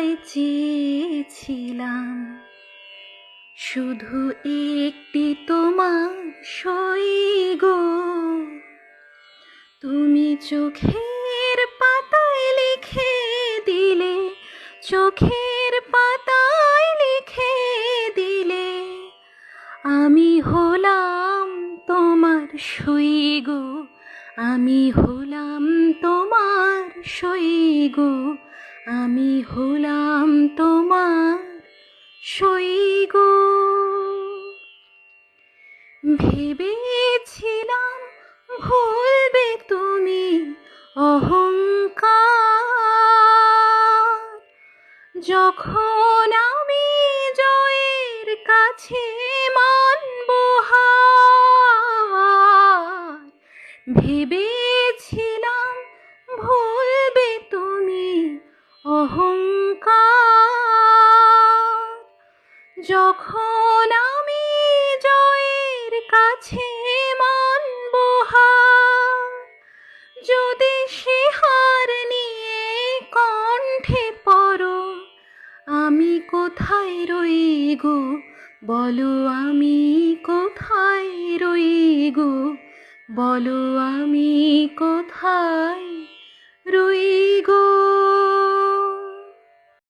তাই চেয়েছিলাম শুধু একটি তোমার সই গো। তুমি চোখের পাতায় লিখে দিলে, চোখের পাতায় লিখে দিলে, আমি হলাম তোমার সই গো, আমি হলাম তোমার সই গো, আমি হলাম তোমার সই গো। ভেবেছিলাম ভুলবে তুমি অহংকার, যখন আমি জয়ের কাছে মানব হার। ভেবেছিলাম ভুলবে তুমি অহংকার, যখন আমি জয়ের কাছে মানব হার। যদি সে হার নিয়ে কণ্ঠে পড়ো, আমি কোথায় রই গো, বলো আমি কোথায় রই গো, বলো আমি কোথায় রই গো।